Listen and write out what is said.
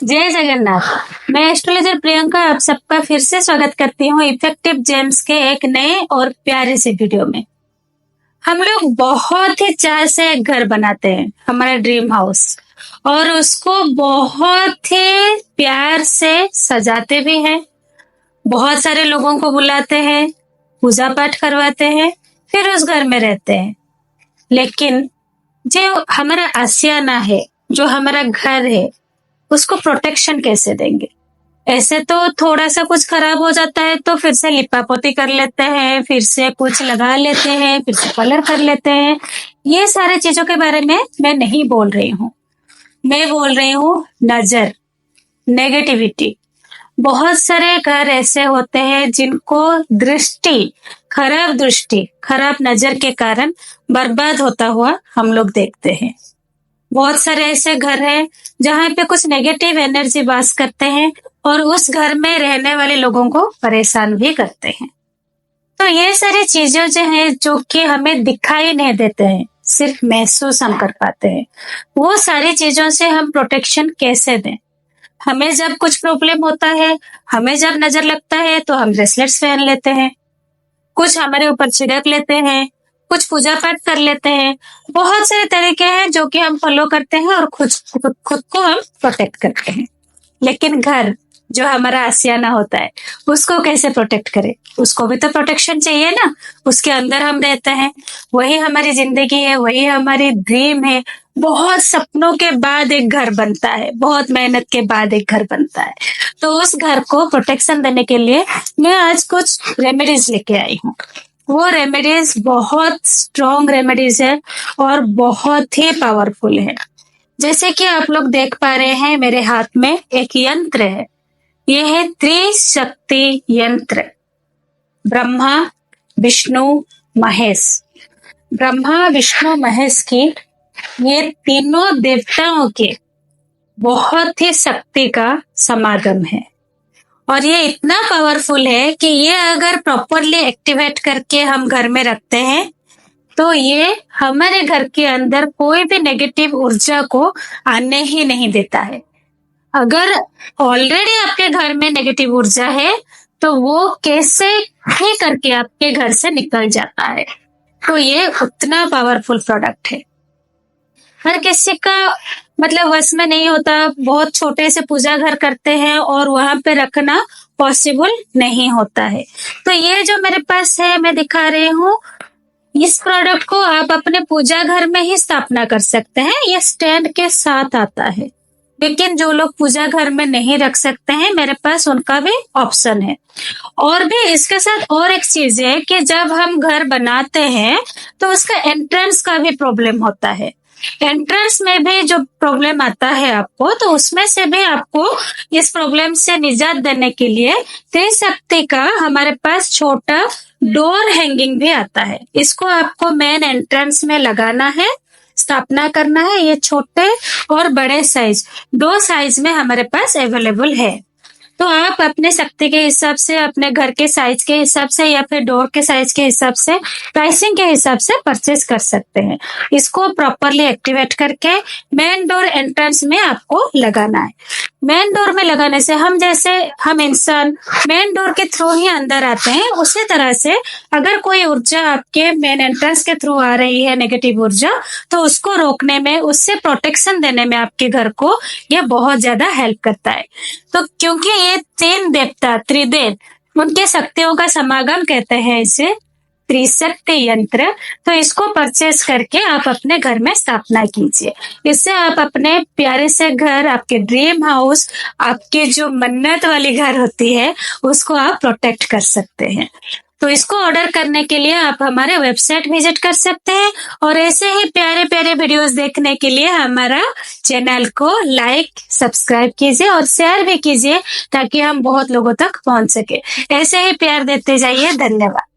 जय जगन्नाथ। मैं एस्ट्रोलॉजर प्रियंका आप सबका फिर से स्वागत करती हूँ इफेक्टिव जेम्स के एक नए और प्यारे से वीडियो में। हम लोग बहुत ही चाह से एक घर बनाते हैं, हमारा ड्रीम हाउस, और उसको बहुत ही प्यार से सजाते भी हैं। बहुत सारे लोगों को बुलाते हैं, पूजा पाठ करवाते हैं, फिर उस घर में रहते हैं। लेकिन जो हमारा आशियाना है, जो हमारा घर है, उसको प्रोटेक्शन कैसे देंगे? ऐसे तो थोड़ा सा कुछ खराब हो जाता है तो फिर से लिपापोती कर लेते हैं, फिर से कुछ लगा लेते हैं, फिर से कलर कर लेते हैं। ये सारे चीजों के बारे में मैं नहीं बोल रही हूँ। मैं बोल रही हूँ नजर, नेगेटिविटी। बहुत सारे घर ऐसे होते हैं जिनको खराब दृष्टि, खराब नजर के कारण बर्बाद होता हुआ हम लोग देखते हैं। बहुत सारे ऐसे घर हैं जहाँ पे कुछ नेगेटिव एनर्जी वास करते हैं और उस घर में रहने वाले लोगों को परेशान भी करते हैं। तो ये सारी चीजें जो हैं, जो कि हमें दिखाई नहीं देते हैं, सिर्फ महसूस हम कर पाते हैं, वो सारी चीजों से हम प्रोटेक्शन कैसे दें? हमें जब कुछ प्रॉब्लम होता है, हमें जब नजर लगता है तो हम ब्रेसलेट्स पहन लेते हैं, कुछ हमारे ऊपर छिड़क लेते हैं, कुछ पूजा पाठ कर लेते हैं। बहुत सारे तरीके हैं जो कि हम फॉलो करते हैं और खुद को हम प्रोटेक्ट करते हैं। लेकिन घर जो हमारा आशियाना होता है, उसको कैसे प्रोटेक्ट करें? उसको भी तो प्रोटेक्शन चाहिए ना। उसके अंदर हम रहते हैं, वही हमारी जिंदगी है, वही हमारी ड्रीम है। बहुत सपनों के बाद एक घर बनता है, बहुत मेहनत के बाद एक घर बनता है। तो उस घर को प्रोटेक्शन देने के लिए मैं आज कुछ रेमेडीज लेके आई हूँ। वो रेमेडीज बहुत स्ट्रॉन्ग रेमेडीज है और बहुत ही पावरफुल है। जैसे कि आप लोग देख पा रहे हैं, मेरे हाथ में एक यंत्र है। ये है त्रिशक्ति यंत्र। ब्रह्मा, विष्णु, महेश। ब्रह्मा, विष्णु, महेश की ये तीनों देवताओं के बहुत ही शक्ति का समागम है। और ये इतना पावरफुल है कि ये अगर प्रॉपरली एक्टिवेट करके हम घर में रखते हैं तो ये हमारे घर के अंदर कोई भी नेगेटिव ऊर्जा को आने ही नहीं देता है। अगर ऑलरेडी आपके घर में नेगेटिव ऊर्जा है तो वो कैसे ही करके आपके घर से निकल जाता है। तो ये उतना पावरफुल प्रोडक्ट है। हर किसी का मतलब वश में नहीं होता। बहुत छोटे से पूजा घर करते हैं और वहां पे रखना पॉसिबल नहीं होता है। तो ये जो मेरे पास है, मैं दिखा रही हूँ, इस प्रोडक्ट को आप अपने पूजा घर में ही स्थापना कर सकते हैं। ये स्टैंड के साथ आता है। लेकिन जो लोग पूजा घर में नहीं रख सकते हैं, मेरे पास उनका भी ऑप्शन है। और भी इसके साथ और एक चीज है कि जब हम घर बनाते हैं तो उसका एंट्रेंस का भी प्रॉब्लम होता है। एंट्रेंस में भी जो प्रॉब्लम आता है आपको, तो उसमें से भी आपको इस प्रॉब्लम से निजात देने के लिए त्रिशक्ति का हमारे पास छोटा डोर हैंगिंग भी आता है। इसको आपको मेन एंट्रेंस में लगाना है, स्थापना करना है। ये छोटे और बड़े साइज, दो साइज में हमारे पास अवेलेबल है। तो आप अपने शक्ति के हिसाब से, अपने घर के साइज के हिसाब से या फिर डोर के साइज के हिसाब से, प्राइसिंग के हिसाब से परचेज कर सकते हैं। इसको प्रॉपरली एक्टिवेट करके मेन डोर एंट्रेंस में आपको लगाना है। मेन डोर में लगाने से हम इंसान मेन डोर के थ्रू ही अंदर आते हैं, उसी तरह से अगर कोई ऊर्जा आपके मेन एंट्रेंस के थ्रू आ रही है, नेगेटिव ऊर्जा, तो उसको रोकने में, उससे प्रोटेक्शन देने में आपके घर को यह बहुत ज्यादा हेल्प करता है। तो क्योंकि ये तीन देवता, त्रिदेव, उनके शक्तियों का समागम कहते हैं इसे, त्रिशक्ति यंत्र। तो इसको परचेज करके आप अपने घर में स्थापना कीजिए। इससे आप अपने प्यारे से घर, आपके ड्रीम हाउस, आपके जो मन्नत वाली घर होती है, उसको आप प्रोटेक्ट कर सकते हैं। तो इसको ऑर्डर करने के लिए आप हमारे वेबसाइट विजिट कर सकते हैं। और ऐसे ही प्यारे प्यारे वीडियोस देखने के लिए हमारा चैनल को लाइक, सब्सक्राइब कीजिए और शेयर भी कीजिए, ताकि हम बहुत लोगों तक पहुंच सके। ऐसे ही प्यार देते जाइए। धन्यवाद।